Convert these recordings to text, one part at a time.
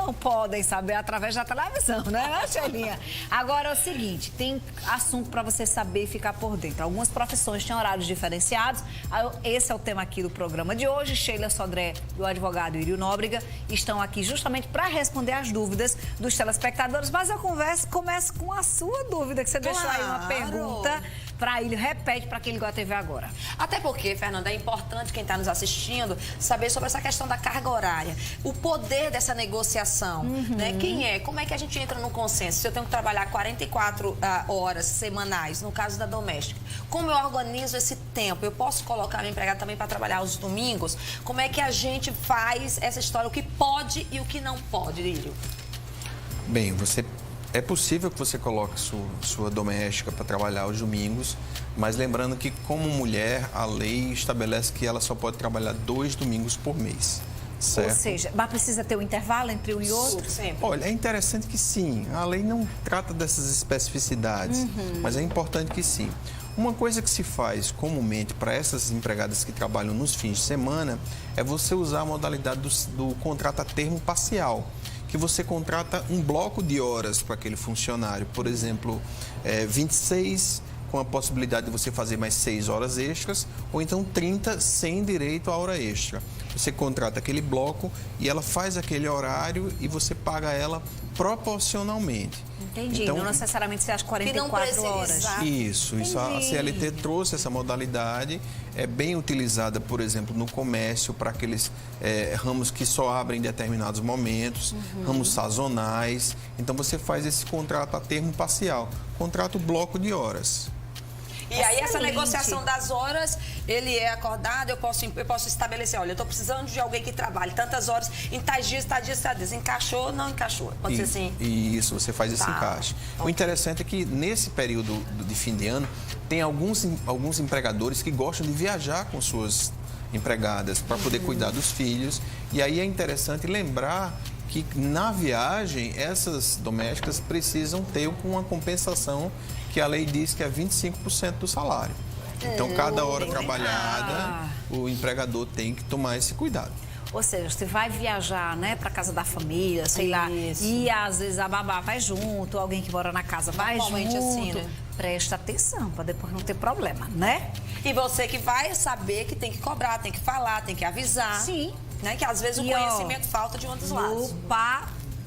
não podem saber através da televisão, né, Sheilinha? Agora é o seguinte, tem assunto para você saber e ficar por dentro. Algumas profissões têm horários diferenciados. Esse é o tema aqui do programa de hoje. Sheila Sodré e o advogado Írio Nóbrega estão aqui justamente para responder as dúvidas dos telespectadores. Mas eu começo com a sua dúvida, que você deixou aí uma pergunta para ele. Repete para quem ligou a TV agora. Até porque, Fernanda, é importante quem está nos assistindo saber sobre essa questão da carga horária. O poder dessa negociação, né? Como é que a gente entra no consenso? Se eu tenho que trabalhar 44 horas semanais, no caso da doméstica, como eu organizo esse tempo? Eu posso colocar minha empregada também para trabalhar aos domingos? Como é que a gente faz essa história? O que pode e o que não pode, Lírio? Bem, é possível que você coloque sua doméstica para trabalhar aos domingos, mas lembrando que, como mulher, a lei estabelece que ela só pode trabalhar 2 domingos por mês. Certo? Ou seja, mas precisa ter um intervalo entre um e outro? Sempre. Olha, é interessante que sim. A lei não trata dessas especificidades, mas é importante que sim. Uma coisa que se faz comumente para essas empregadas que trabalham nos fins de semana é você usar a modalidade do contrato a termo parcial, que você contrata um bloco de horas para aquele funcionário. Por exemplo, 26, com a possibilidade de você fazer mais 6 horas extras, ou então 30 sem direito à hora extra. Você contrata aquele bloco e ela faz aquele horário e você paga ela proporcionalmente. Entendi, Então, não necessariamente você acha 44 horas. Isso. A CLT trouxe essa modalidade, é bem utilizada, por exemplo, no comércio, para aqueles ramos que só abrem em determinados momentos, ramos sazonais. Então, você faz esse contrato a termo parcial, contrato bloco de horas. E aí, essa negociação das horas, ele é acordado, eu posso estabelecer, olha, eu estou precisando de alguém que trabalhe tantas horas, em tais dias, tais dias, tais dias. Encaixou, não encaixou? Pode ser assim? Isso, você faz esse encaixe. O interessante é que, nesse período de fim de ano, tem alguns empregadores que gostam de viajar com suas empregadas para poder cuidar dos filhos. E aí é interessante lembrar que, na viagem, essas domésticas precisam ter uma compensação que a lei diz que é 25% do salário. Então, cada hora trabalhada, o empregador tem que tomar esse cuidado. Ou seja, você vai viajar, né, para casa da família, sei lá, e às vezes a babá vai junto, alguém que mora na casa vai junto. Assim, né? Presta atenção, para depois não ter problema, né? E você que vai saber que tem que cobrar, tem que falar, tem que avisar. Sim. Né? Que às vezes o conhecimento falta de um dos lados.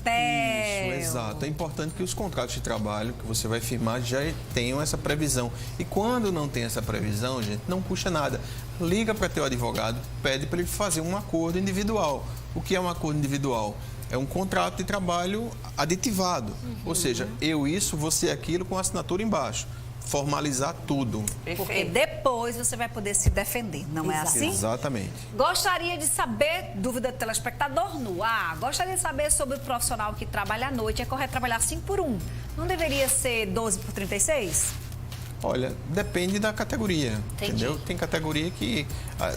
Isso, exato. É importante que os contratos de trabalho que você vai firmar já tenham essa previsão. E quando não tem essa previsão, gente, não custa nada. Liga para teu advogado, pede para ele fazer um acordo individual. O que é um acordo individual? É um contrato de trabalho aditivado. Ou seja, eu isso, você aquilo, com assinatura embaixo. Formalizar tudo. Porque depois você vai poder se defender, não é assim? Exatamente. Gostaria de saber, dúvida do telespectador no ar, gostaria de saber sobre o profissional que trabalha à noite. É correto trabalhar 5 por 1? Não deveria ser 12 por 36? Olha, depende da categoria, entendeu? Tem categoria que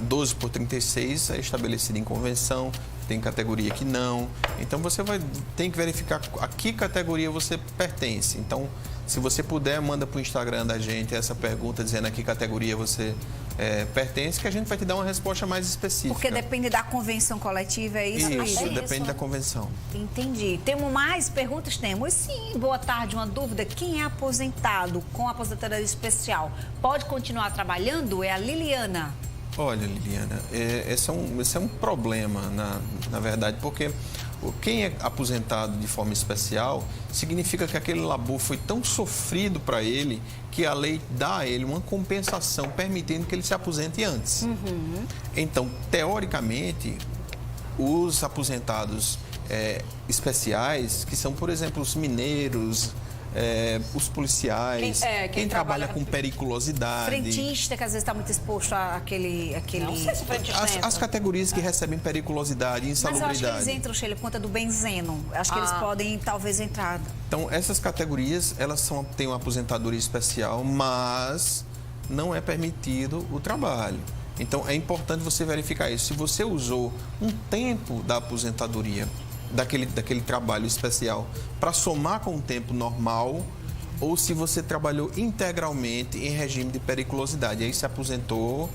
12 por 36 é estabelecida em convenção, tem categoria que não. Então, você tem que verificar a que categoria você pertence. Então, se você puder, manda para o Instagram da gente essa pergunta dizendo a que categoria você pertence, que a gente vai te dar uma resposta mais específica. Porque depende da convenção coletiva, é isso? Isso, depende da convenção. Entendi. Temos mais perguntas? Temos sim. Boa tarde, uma dúvida. Quem é aposentado com aposentadoria especial pode continuar trabalhando? É a Liliana. Olha, Liliana, esse é um problema, na verdade, porque quem é aposentado de forma especial significa que aquele labor foi tão sofrido para ele que a lei dá a ele uma compensação permitindo que ele se aposente antes. Então, teoricamente, os aposentados especiais, que são, por exemplo, os mineiros, os policiais, quem trabalha com periculosidade. Frentista, que às vezes está muito exposto àquele... Não sei se frentista as categorias que recebem periculosidade e insalubridade. Mas eu acho que eles entram, Sheila, por conta do benzeno. Acho que eles podem, talvez, entrar. Então, essas categorias, elas têm uma aposentadoria especial, mas não é permitido o trabalho. Então, é importante você verificar isso. Se você usou um tempo da aposentadoria, daquele trabalho especial, para somar com o tempo normal, ou se você trabalhou integralmente em regime de periculosidade. Aí se aposentou,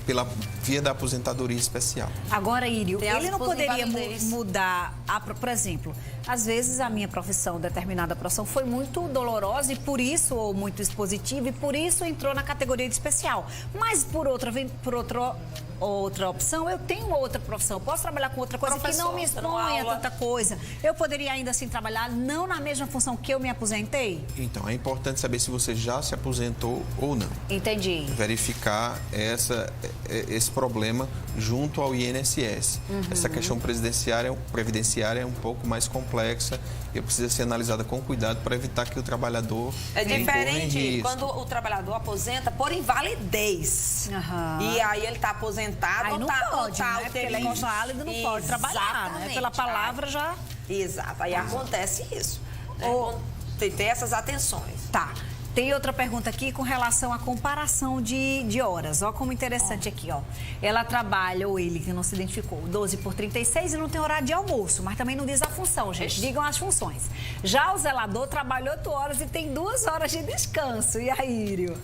pela via da aposentadoria especial. Agora, Írio, Tem ele não as poderia invalidez. mudar, por exemplo, às vezes a minha profissão, determinada profissão, foi muito dolorosa e por isso, ou muito expositiva, e por isso entrou na categoria de especial. Mas por outra opção, eu tenho outra profissão. Eu posso trabalhar com outra coisa que não me expõe a tanta coisa. Eu poderia ainda assim trabalhar não na mesma função que eu me aposentei? Então, é importante saber se você já se aposentou ou não. Entendi. Verificar esse problema junto ao INSS. Essa questão previdenciária é um pouco mais complexa e precisa ser analisada com cuidado para evitar que o trabalhador É incorra em diferente risco. quando o trabalhador aposenta por invalidez. Aham. E aí ele está aposentado Aí ou não tá, pode, ou tá né? Porque ele é inválido, não pode trabalhar, né? Pela palavra já... Exato, aí acontece isso. Né? Ou- Tem essas atenções. Tá. Tem outra pergunta aqui com relação à comparação de horas. Ó como interessante aqui, ó. Ela trabalha, ou ele que não se identificou, 12 por 36 e não tem horário de almoço, mas também não diz a função, gente. Digam as funções. Já o zelador trabalha 8 horas e tem 2 horas de descanso. E aí, Írio?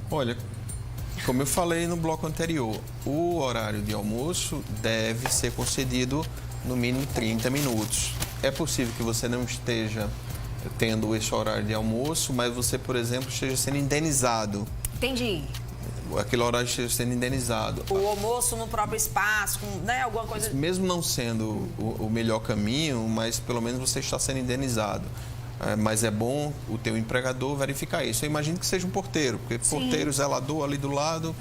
Olha, como eu falei no bloco anterior, o horário de almoço deve ser concedido no mínimo 30 minutos. É possível que você não esteja tendo esse horário de almoço, mas você, por exemplo, esteja sendo indenizado. Entendi. Aquele horário esteja sendo indenizado. O almoço no próprio espaço, né? Alguma coisa. Mesmo não sendo o melhor caminho, mas pelo menos você está sendo indenizado. Mas é bom o teu empregador verificar isso. Eu imagino que seja um porteiro, porque porteiro, zelador ali do lado,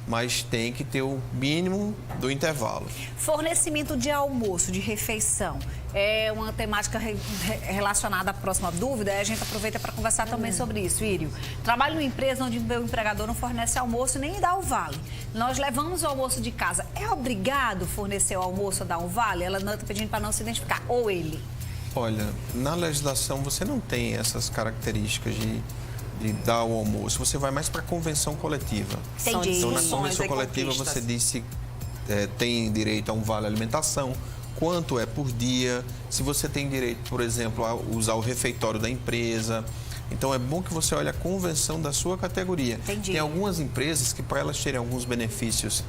mas tem que ter o mínimo do intervalo. Fornecimento de almoço, de refeição, é uma temática relacionada à próxima dúvida. A gente aproveita para conversar também sobre isso, Írio. Trabalho numa empresa onde o meu empregador não fornece almoço nem dá o vale. Nós levamos o almoço de casa. É obrigado fornecer o almoço ou dar um vale? Ela não está pedindo para não se identificar. Ou ele? Olha, na legislação você não tem essas características de dar o almoço. Você vai mais para a convenção coletiva. Entendi. Então, na Discussões convenção e coletiva conquistas. você diz se tem direito a um vale alimentação, quanto é por dia, se você tem direito, por exemplo, a usar o refeitório da empresa. Então, é bom que você olhe a convenção da sua categoria. Entendi. Tem algumas empresas que, para elas terem alguns benefícios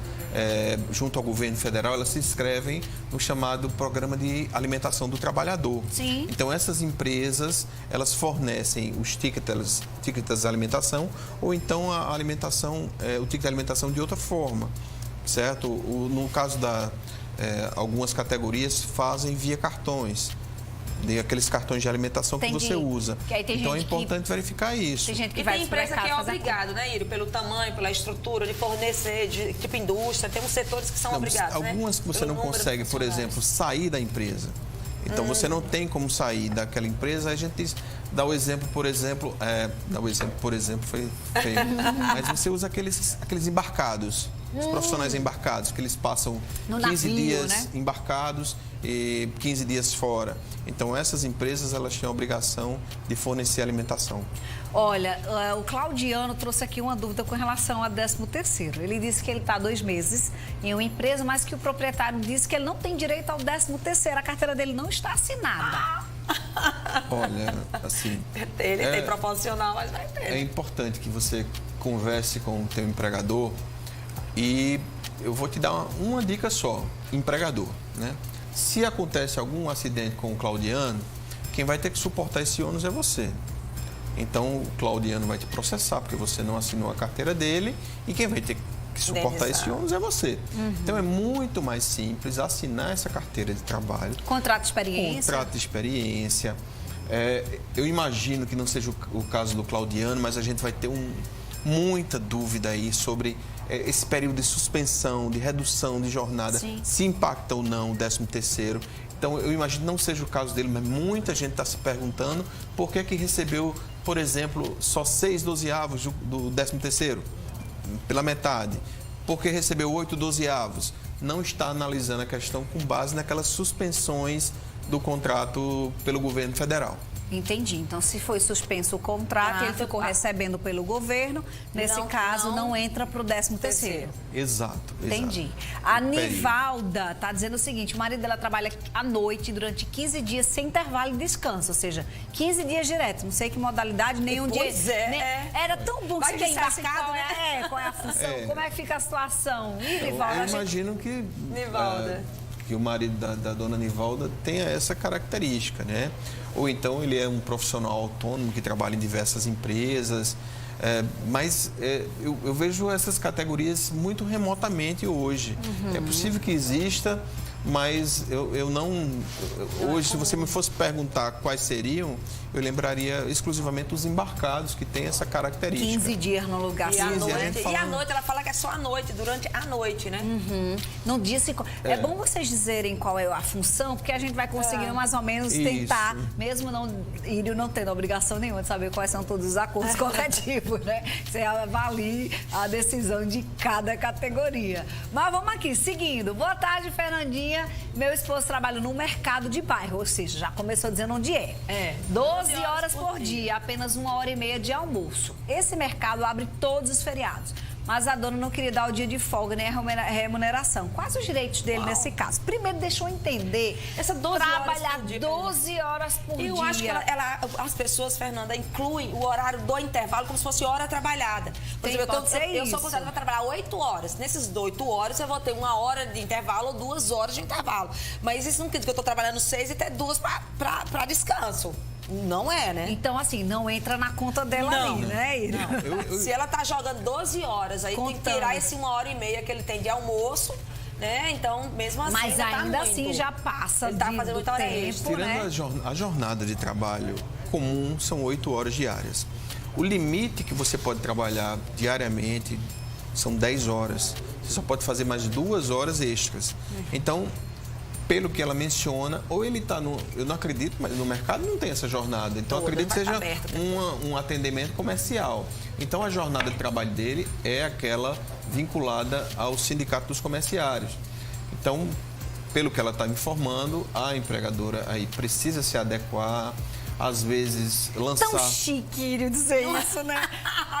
junto ao governo federal, elas se inscrevem no chamado Programa de Alimentação do Trabalhador. Sim. Então, essas empresas, elas fornecem os tickets de alimentação ou então a alimentação, o ticket de alimentação de outra forma, certo? No caso algumas categorias fazem via cartões. Aqueles cartões de alimentação que Entendi. você usa. Que aí tem então é gente importante verificar isso. Tem gente que E vai tem pro empresa que supermercado é fazer obrigado, né, Írio? Pelo tamanho, pela estrutura, de fornecer, tipo indústria. Temos setores que são Não, obrigados, algumas né? que você Pelo não número de consegue, por funcionários. exemplo, sair da empresa. Então, você não tem como sair daquela empresa. A gente dá o exemplo, por exemplo... foi feio. Mas você usa aqueles embarcados. Os profissionais embarcados, que eles passam No 15 navio, dias né? embarcados e 15 dias fora. Então, essas empresas, elas têm a obrigação de fornecer alimentação. Olha, o Claudiano trouxe aqui uma dúvida com relação a 13º. Ele disse que ele está 2 meses em uma empresa, mas que o proprietário disse que ele não tem direito ao 13º. A carteira dele não está assinada. Olha, assim... Ele tem proporcional, mas vai ter. É importante que você converse com o teu empregador e eu vou te dar uma dica só, empregador, né? Se acontece algum acidente com o Claudiano, quem vai ter que suportar esse ônus é você. Então, o Claudiano vai te processar porque você não assinou a carteira dele e quem vai ter que suportar esse ônus é você. Então, é muito mais simples assinar essa carteira de trabalho. Contrato de experiência. Contrato de experiência. Eu imagino que não seja o caso do Claudiano, mas a gente vai ter muita dúvida aí sobre esse período de suspensão, de redução de jornada, Sim. se impacta ou não o 13º. Então, eu imagino que não seja o caso dele, mas muita gente está se perguntando por que recebeu, por exemplo, só 6/12 do 13º, pela metade. Por que recebeu 8/12? Não está analisando a questão com base naquelas suspensões do contrato pelo governo federal. Entendi. Então, se foi suspenso o contrato, ele ficou recebendo pelo governo, nesse caso, não entra para o 13º. Exato. Entendi. A Nivalda está dizendo o seguinte, o marido dela trabalha à noite durante 15 dias sem intervalo de descanso, ou seja, 15 dias direto. Não sei que modalidade, nenhum dia. Era tão bom que você embarcado, né? Qual é a função? Como é que fica a situação? Nivalda, eu imagino que... que o marido da dona Nivalda tenha essa característica, né? Ou então ele é um profissional autônomo que trabalha em diversas empresas, mas eu vejo essas categorias muito remotamente hoje. É possível que exista, mas eu não... Hoje, se você me fosse perguntar quais seriam, eu lembraria exclusivamente os embarcados que têm essa característica. 15 dias no lugar. E à noite, ela fala que é só à noite, durante a noite, né? Não disse... É bom vocês dizerem qual é a função, porque a gente vai conseguindo mais ou menos tentar, mesmo Írio não tendo obrigação nenhuma de saber quais são todos os acordos coletivos, né? Você avalie a decisão de cada categoria. Mas vamos aqui, seguindo. Boa tarde, Fernandinha. Meu esposo trabalha no mercado de bairro, ou seja, já começou dizendo onde é. 12 horas por dia, apenas 1h30 de almoço. Esse mercado abre todos os feriados, mas a dona não queria dar o dia de folga nem a remuneração. Quais os direitos dele nesse caso? Primeiro, deixou entender, trabalhar 12 horas por dia. Eu acho que as pessoas, Fernanda, incluem o horário do intervalo como se fosse hora trabalhada. Por exemplo, eu sou contratada para trabalhar 8 horas. Nesses 8 horas, eu vou ter 1 hora de intervalo ou 2 horas de intervalo. Mas isso não quer dizer que eu estou trabalhando 6 e ter 2 para descanso. Não é, né? Então, assim, não entra na conta dela ali, né, Írio? Se ela tá jogando 12 horas, aí tem que tirar esse 1h30 que ele tem de almoço, né? Então, mesmo assim, mas ainda assim já passa ele tá fazendo muita hora extra. Tirando a jornada de trabalho comum, são 8 horas diárias. O limite que você pode trabalhar diariamente são 10 horas. Você só pode fazer mais 2 horas extras. Então, pelo que ela menciona, ou ele está no... Eu não acredito, mas no mercado não tem essa jornada. Então, acredito que seja um atendimento comercial. Então, a jornada de trabalho dele é aquela vinculada ao sindicato dos comerciários. Então, pelo que ela está me informando, a empregadora aí precisa se adequar, às vezes lançar... Tão chique, Írio, dizer isso, né?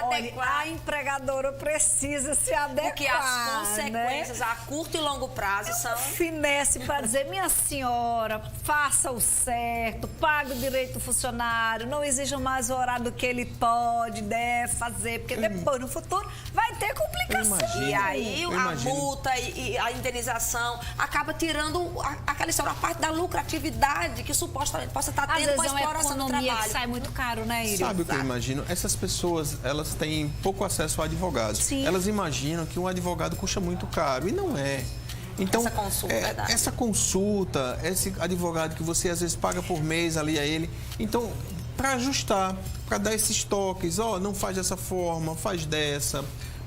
Olha, a empregadora precisa se adequar, porque as consequências, né? a curto e longo prazo são... Finesse para dizer, minha senhora, faça o certo, pague o direito do funcionário, não exija mais o horário do que ele pode, deve fazer, porque depois, no futuro, vai ter complicação. E aí, a multa e a indenização acaba tirando aquela história, a parte da lucratividade que supostamente possa estar tendo com a exploração do trabalho. Que sai muito caro, né, Írio? Sabe o que eu imagino? Essas pessoas, elas têm pouco acesso a advogados. Sim. Elas imaginam que um advogado custa muito caro, e não é. Então, essa consulta, esse advogado que você às vezes paga por mês ali a ele, então, para ajustar, para dar esses toques, não faz dessa forma, faz dessa.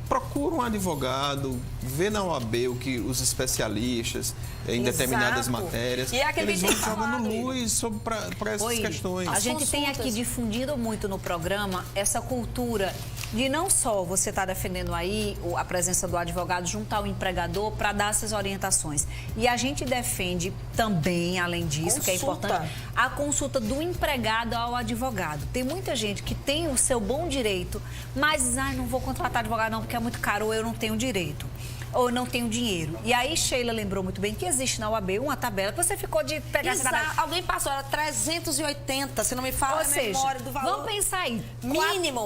Procura um advogado, vê na OAB o que os especialistas em determinadas matérias, e é eles vão jogando luz para essas questões. A gente tem aqui difundido muito no programa essa cultura de não só você estar defendendo aí a presença do advogado junto ao empregador para dar essas orientações. E a gente defende também, além disso, que é importante, a consulta do empregado ao advogado. Tem muita gente que tem o seu bom direito, mas não vou contratar advogado não, porque é muito caro, ou eu não tenho direito, ou não tenho dinheiro. E aí Sheila lembrou muito bem que existe na OAB uma tabela que você ficou de pegar essa tabela. Alguém passou, era 380, se não me fala a memória do valor. Vamos pensar aí.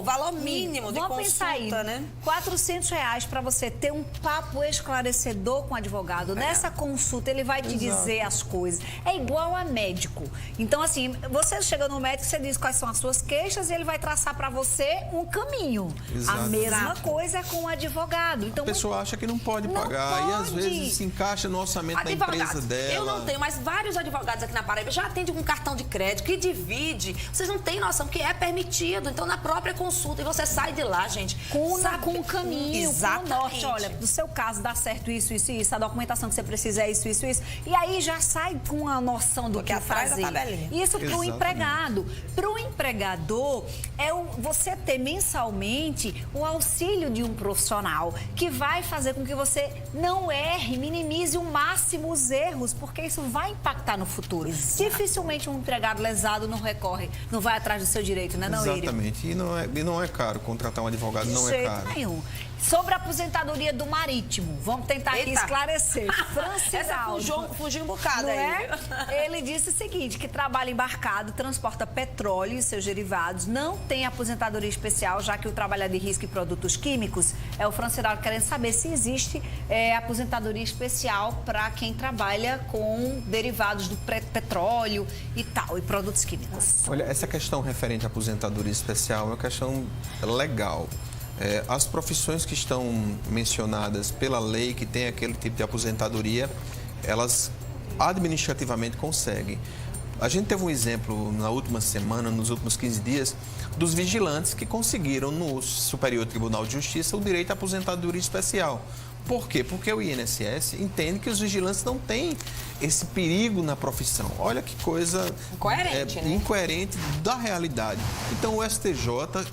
Valor mínimo de consulta, pensar aí, né? R$400 para você ter um papo esclarecedor com o advogado. Nessa consulta, ele vai te dizer as coisas. É igual a médico. Então, assim, você chega no médico, você diz quais são as suas queixas e ele vai traçar para você um caminho. Exato. A mesma coisa é com o advogado. Então, a pessoa acha que não pode pagar e às vezes se encaixa no orçamento da empresa dela. Eu não tenho, mas vários advogados aqui na Paraíba já atendem com cartão de crédito, que divide. Vocês não têm noção que é permitido. Então, na própria consulta, e você sai de lá, gente, com um caminho, exatamente, com o norte. Olha, no seu caso dá certo isso, isso e isso, a documentação que você precisa é isso, isso e isso. E aí já sai com a noção do que fazer. Isso para o empregado. Para o empregador, você ter mensalmente o auxílio de um profissional que vai fazer com que você não erre, minimize o máximo os erros, porque isso vai impactar no futuro. Exato. Dificilmente um empregado lesado não recorre, não vai atrás do seu direito, né, não, Írio? Exatamente. E não é caro. Contratar um advogado não é caro. Nenhum. Sobre a aposentadoria do marítimo, vamos tentar aqui esclarecer. Essa fugiu um bocado aí. Ele disse o seguinte, que trabalha embarcado, transporta petróleo e seus derivados, não tem aposentadoria especial, já que o trabalho é de risco e produtos químicos. É o Francinaldo querendo saber se existe aposentadoria especial para quem trabalha com derivados do petróleo e tal, e produtos químicos. Olha, essa questão referente à aposentadoria especial é uma questão legal. As profissões que estão mencionadas pela lei, que tem aquele tipo de aposentadoria, elas administrativamente conseguem. A gente teve um exemplo na última semana, nos últimos 15 dias, dos vigilantes que conseguiram no Superior Tribunal de Justiça o direito à aposentadoria especial. Por quê? Porque o INSS entende que os vigilantes não têm esse perigo na profissão. Olha que coisa incoerente da realidade. Então o STJ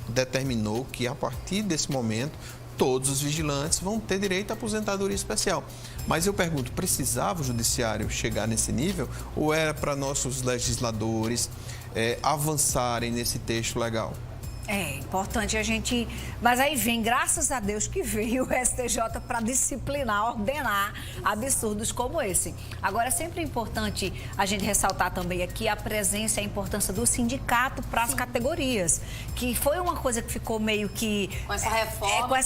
determinou que a partir desse momento todos os vigilantes vão ter direito à aposentadoria especial. Mas eu pergunto, precisava o judiciário chegar nesse nível ou era para nossos legisladores avançarem nesse texto legal? É importante a gente... Mas aí vem, graças a Deus, que veio o STJ para disciplinar, ordenar absurdos como esse. Agora, é sempre importante a gente ressaltar também aqui a presença e a importância do sindicato para as categorias. Que foi uma coisa que ficou meio que... Com essa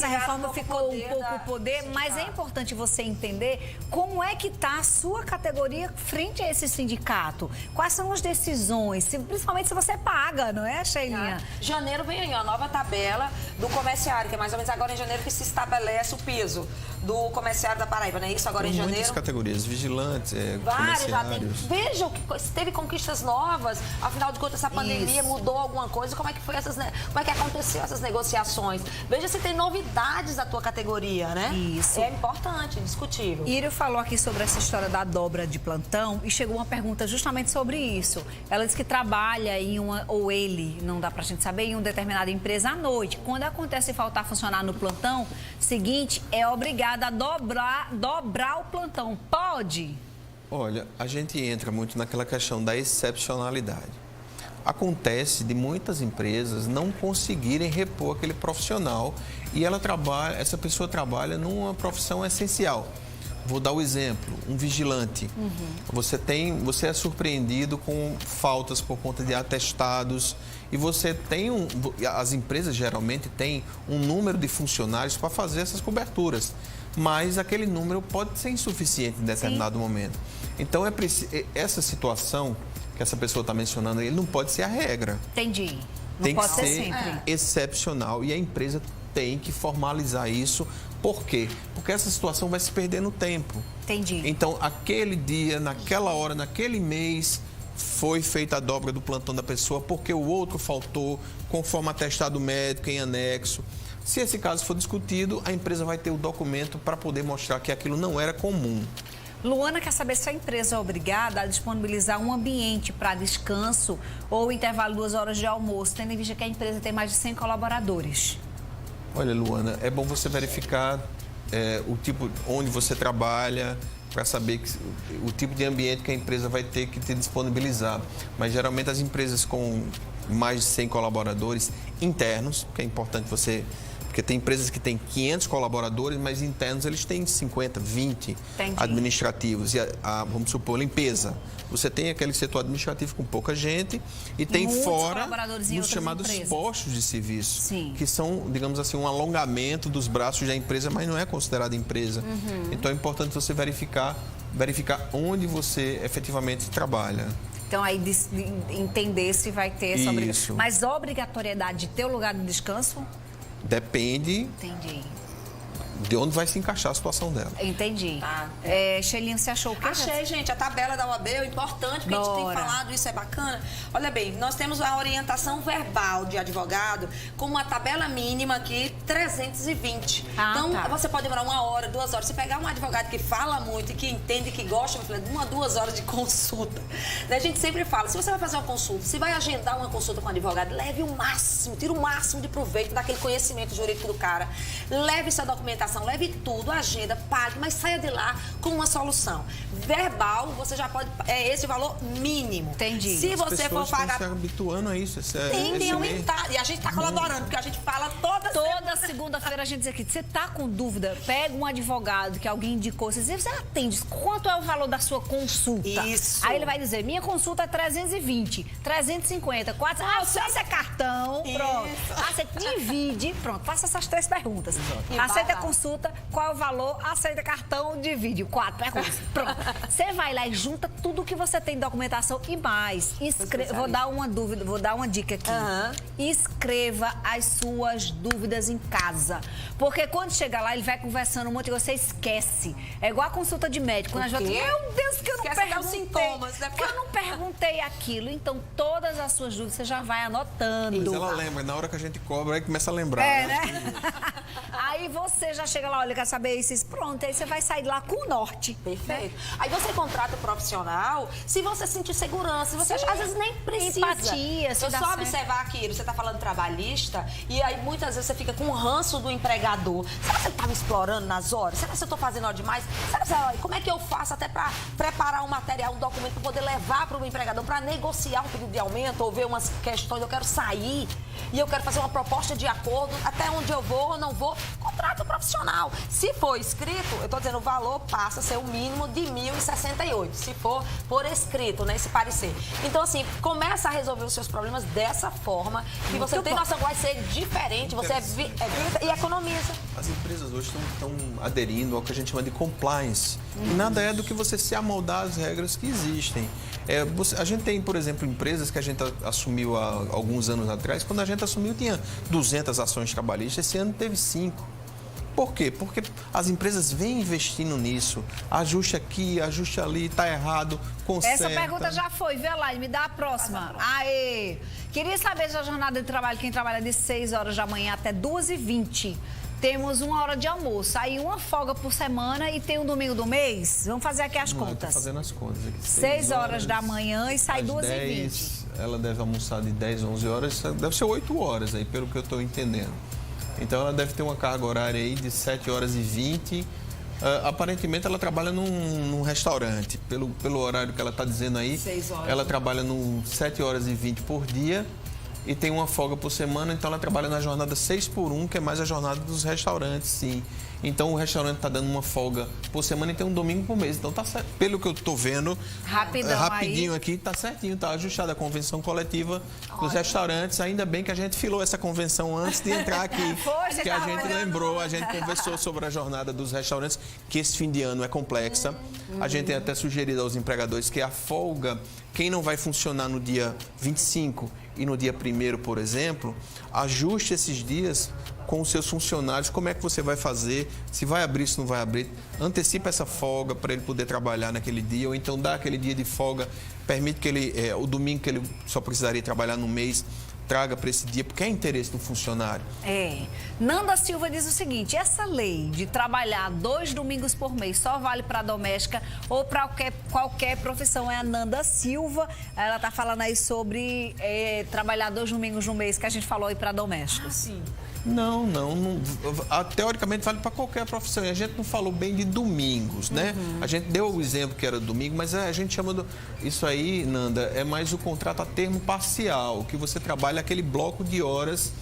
reforma, ficou um pouco o poder, mas é importante você entender como é que está a sua categoria frente a esse sindicato. Quais são as decisões, principalmente se você paga, não é, Sheilinha? Janeiro vem aí, a nova tabela do comerciário, que é mais ou menos agora em janeiro que se estabelece o piso do comerciário da Paraíba, não é isso? Agora em janeiro. Muitas categorias, vigilantes, comerciários. Vejam que teve conquistas novas, afinal de contas essa pandemia mudou alguma coisa, como é que aconteceu essas negociações? Veja se tem novidades da tua categoria, né? Isso. É importante, discutível. Írio falou aqui sobre essa história da dobra de plantão e chegou uma pergunta justamente sobre isso. Ela disse que trabalha em ou ele, não dá pra gente saber, em uma determinada empresa à noite. Quando acontece faltar funcionar no plantão, seguinte, é obrigada a dobrar o plantão. Pode? Olha, a gente entra muito naquela questão da excepcionalidade. Acontece de muitas empresas não conseguirem repor aquele profissional e essa pessoa trabalha numa profissão essencial. Vou dar o exemplo, um vigilante. Você é surpreendido com faltas por conta de atestados e você tem as empresas geralmente têm um número de funcionários para fazer essas coberturas, mas aquele número pode ser insuficiente em determinado momento. Então essa situação que essa pessoa está mencionando, ele não pode ser a regra. Entendi. Não tem pode que ser ser sempre excepcional e a empresa tem que formalizar isso. Por quê? Porque essa situação vai se perder no tempo. Entendi. Então, aquele dia, naquela hora, naquele mês, foi feita a dobra do plantão da pessoa porque o outro faltou, conforme atestado médico em anexo. Se esse caso for discutido, a empresa vai ter o documento para poder mostrar que aquilo não era comum. Luana quer saber se a empresa é obrigada a disponibilizar um ambiente para descanso ou intervalo de 2 horas de almoço, tendo em vista que a empresa tem mais de 100 colaboradores. Olha, Luana, é bom você verificar o tipo onde você trabalha para saber o tipo de ambiente que a empresa vai ter que te disponibilizar. Mas geralmente as empresas com mais de 100 colaboradores internos, que é importante você... Porque tem empresas que têm 500 colaboradores, mas internos eles têm 50, 20 administrativos. E vamos supor, limpeza. Você tem aquele setor administrativo com pouca gente e tem fora os chamados postos de serviço, que são, digamos assim, um alongamento dos braços da empresa, mas não é considerada empresa. Então é importante você verificar onde você efetivamente trabalha. Então, aí entender se vai ter essa obrigação. Mas a obrigatoriedade de ter o lugar de descanso? Depende de onde vai se encaixar a situação dela. Entendi. Sheilinha, você achou o quê? Achei, gente. A tabela da OAB é importante, porque a gente tem falado, isso é bacana. Olha bem, nós temos a orientação verbal de advogado com uma tabela mínima aqui, 320. Então, você pode demorar 1 hora, 2 horas. Se pegar um advogado que fala muito e que entende, que gosta, 1 a 2 horas de consulta. A gente sempre fala, se você vai fazer uma consulta, se vai agendar uma consulta com um advogado, leve o máximo, tire o máximo de proveito daquele conhecimento jurídico do cara. Leve sua documentação documentação, leve tudo, agenda, pague, mas saia de lá com uma solução. Verbal, você já pode... É esse o valor mínimo. Entendi. Se você for pagar... se habituando a isso. Tem que aumentar. E a gente está colaborando, porque a gente fala toda segunda-feira a gente diz aqui, você tá com dúvida, pega um advogado que alguém indicou, você atende, quanto é o valor da sua consulta? Isso. Aí ele vai dizer, minha consulta é 320, 350, 400, aceita cartão, pronto. Você divide, pronto, faça essas 3 perguntas. Aceita consulta, qual é o valor? Aceita cartão, divide. 4 perguntas, pronto. Você vai lá e junta tudo que você tem de documentação e mais. Vou dar uma dúvida, vou dar uma dica aqui. Escreva as suas dúvidas em casa. Porque quando chega lá, ele vai conversando muito e você esquece. É igual a consulta de médico. Quando a gente vai, meu Deus, que eu não perguntei. Os sintomas, né? Que eu não perguntei aquilo. Então, todas as suas dúvidas você já vai anotando. Mas ela lembra, na hora que a gente cobra, aí começa a lembrar. Né? Aí você já chega lá, olha, quer saber isso? Pronto, aí você vai sair lá com o norte. Perfeito. Aí você contrata o profissional se você sentir segurança, se você às vezes nem precisa. Empatia, se eu só observar aquilo, você está falando trabalhista, e aí muitas vezes você fica com o ranço do empregador. Será que ele está me explorando nas horas? Será que eu estou fazendo hora demais? Como é que eu faço até para preparar um material, um documento para poder levar para o empregador, para negociar um pedido de aumento, ou ver umas questões, eu quero sair e eu quero fazer uma proposta de acordo, até onde eu vou ou não vou, contrata o profissional. Se for escrito, eu estou dizendo, o valor passa a ser o mínimo de 1.068, se for por escrito, né, esse parecer. Então, assim, começa a resolver os seus problemas dessa forma, que você tem noção que vai ser diferente, você evita e economiza. As empresas hoje estão aderindo ao que a gente chama de compliance. E nada é do que você se amoldar às regras que existem. A gente tem, por exemplo, empresas que a gente assumiu há alguns anos atrás. Quando a gente assumiu, tinha 200 ações trabalhistas. Esse ano teve 5. Por quê? Porque as empresas vêm investindo nisso. Ajuste aqui, ajuste ali, está errado, conserta. Essa pergunta já foi, vê lá, me dá a próxima. Aê! Queria saber da jornada de trabalho, quem trabalha de 6 horas da manhã até 2h20. Temos 1 hora de almoço, aí uma folga por semana e tem um domingo do mês. Vamos fazer aqui as contas. Estou fazendo as contas aqui. 6 horas da manhã e sai 2h20. Ela deve almoçar de 10, 11 horas, deve ser 8 horas aí, pelo que eu estou entendendo. Então ela deve ter uma carga horária aí de 7 horas e 20. Aparentemente ela trabalha num restaurante. Pelo horário que ela está dizendo aí, 6 horas. Ela trabalha 7 horas e 20 por dia. E tem uma folga por semana, então ela trabalha na jornada 6x1, que é mais a jornada dos restaurantes, sim. Então o restaurante está dando uma folga por semana e tem um domingo por mês. Então tá certo. Pelo que eu estou vendo, rapidinho aí. Aqui, tá certinho, tá ajustada a convenção coletiva dos restaurantes. Ainda bem que a gente filou essa convenção antes de entrar aqui. Que a gente lembrou, a gente conversou sobre a jornada dos restaurantes, que esse fim de ano é complexa. A gente tem até sugerido aos empregadores que a folga, quem não vai funcionar no dia 25 e no dia 1º, por exemplo, ajuste esses dias com os seus funcionários, como é que você vai fazer, se vai abrir, se não vai abrir, antecipa essa folga para ele poder trabalhar naquele dia, ou então dá aquele dia de folga, permite que ele, o domingo que ele só precisaria trabalhar no mês, traga para esse dia, porque é interesse do funcionário. Nanda Silva diz o seguinte, essa lei de trabalhar 2 domingos por mês só vale para doméstica ou para qualquer profissão? É a Nanda Silva, ela está falando aí sobre trabalhar 2 domingos no mês, que a gente falou aí para domésticos. Sim. Não. Teoricamente vale para qualquer profissão. E a gente não falou bem de domingos, né? A gente deu o exemplo que era domingo, mas a gente chama isso aí, Nanda, é mais o contrato a termo parcial, que você trabalha aquele bloco de horas.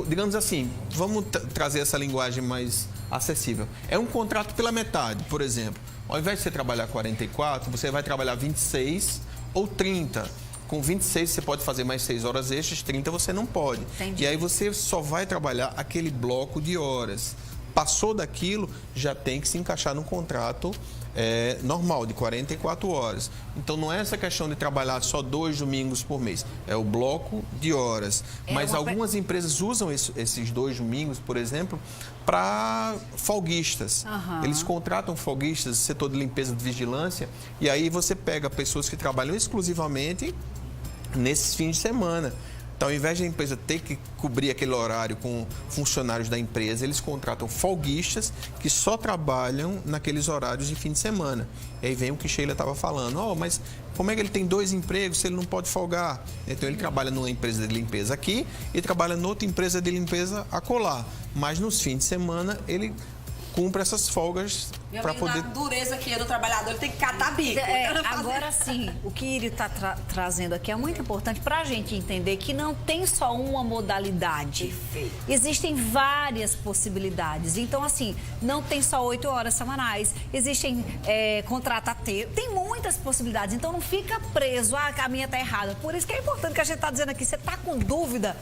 Digamos assim, vamos trazer essa linguagem mais acessível. É um contrato pela metade, por exemplo. Ao invés de você trabalhar 44, você vai trabalhar 26 ou 30. Com 26 você pode fazer mais 6 horas extras, 30 você não pode. Entendi. E aí você só vai trabalhar aquele bloco de horas. Passou daquilo, já tem que se encaixar no contrato normal, de 44 horas. Então não é essa questão de trabalhar só 2 domingos por mês, é o bloco de horas. Mas algumas empresas usam esses 2 domingos, por exemplo, para folguistas. Eles contratam folguistas, setor de limpeza de vigilância, e aí você pega pessoas que trabalham exclusivamente nesses fins de semana. Então, ao invés de a empresa ter que cobrir aquele horário com funcionários da empresa, eles contratam folguistas que só trabalham naqueles horários de fim de semana. E aí vem o que Sheila estava falando. Mas como é que ele tem 2 empregos se ele não pode folgar? Então, ele trabalha numa empresa de limpeza aqui e trabalha noutra empresa de limpeza acolá. mas nos fins de semana ele cumpre essas folgas para poder... A dureza aqui do trabalhador, ele tem que catar bico. Agora sim, o que Írio está trazendo aqui é muito importante para a gente entender que não tem só uma modalidade. Perfeito. Existem várias possibilidades. Então, assim, não tem só 8 horas semanais, existem contrato a ter, tem muitas possibilidades. Então, não fica preso, a minha está errada. Por isso que é importante que a gente está dizendo aqui, você está com dúvida,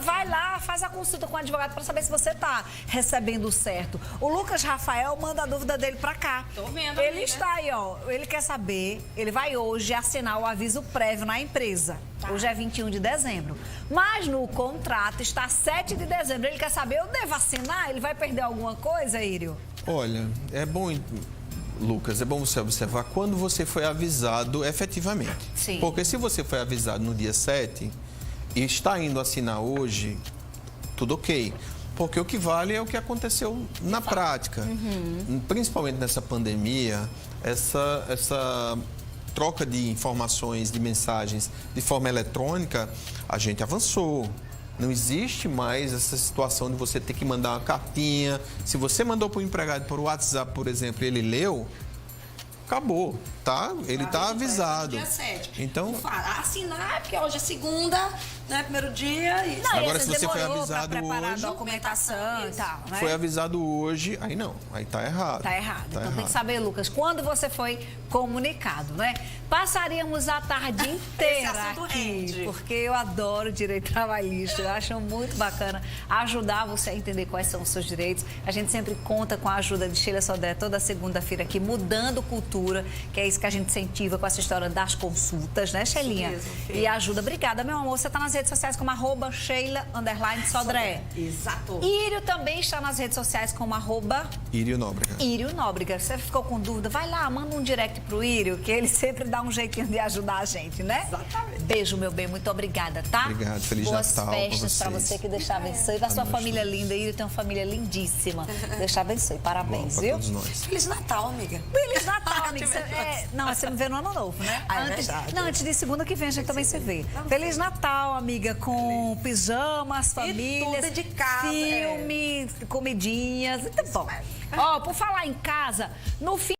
vai lá, faz a consulta com o advogado para saber se você está recebendo o certo. O Lucas Rafael manda a dúvida dele pra cá. Tô vendo. Ele está aí, ó. Ele quer saber, ele vai hoje assinar o aviso prévio na empresa. Tá. Hoje é 21 de dezembro. Mas no contrato está 7 de dezembro. Ele quer saber, eu devo assinar? Ele vai perder alguma coisa, Írio? Olha, é bom, Lucas, é bom você observar quando você foi avisado efetivamente. Sim. Porque se você foi avisado no dia 7 e está indo assinar hoje, tudo ok. Porque o que vale é o que aconteceu na prática. Principalmente nessa pandemia, essa troca de informações, de mensagens de forma eletrônica, a gente avançou. Não existe mais essa situação de você ter que mandar uma cartinha. Se você mandou para o empregado por WhatsApp, por exemplo, e ele leu, acabou, tá? Ele está avisado. Dia 7. Então, assinar, porque hoje é segunda, né? Primeiro dia. E... Não, agora, se você foi avisado preparar hoje, a documentação e tal, né? foi avisado hoje, aí não, aí tá errado. Tá errado. Tá Então errado. tem que saber, Lucas, quando você foi comunicado, né? Passaríamos a tarde inteira aqui, rende. porque eu adoro direito trabalhista, eu acho muito bacana ajudar você a entender quais são os seus direitos. A gente sempre conta com a ajuda de Sheila Sodré toda segunda-feira aqui, mudando cultura, que é isso que a gente incentiva com essa história das consultas, né, Sheilinha? mesmo, e ajuda. Obrigada, meu amor. Você tá nas redes sociais como @Sheila_Sodré. Exato. Írio também está nas redes sociais como Írio Nóbrega. Írio Nóbrega. Você ficou com dúvida? Vai lá, manda um direct pro Írio, que ele sempre dá um jeitinho de ajudar a gente, né? Exatamente. Beijo, meu bem. Muito obrigada, tá? Obrigado. Feliz Boas Natal festas pra pra vocês. você, que Deus te abençoe. Pra sua família linda. Írio tem uma família lindíssima. Deus te abençoe. Parabéns, Bom, pra viu? todos nós. Feliz Natal, amiga. Feliz Natal, amiga. Não, você me vê no ano novo, né? Ah, é verdade. Não, antes de segunda que vem a gente também se vê. Feliz Natal, amiga, com pijamas, famílias, tudo de casa, filme, comidinhas. Muito bom. Ó, por falar em casa, no fim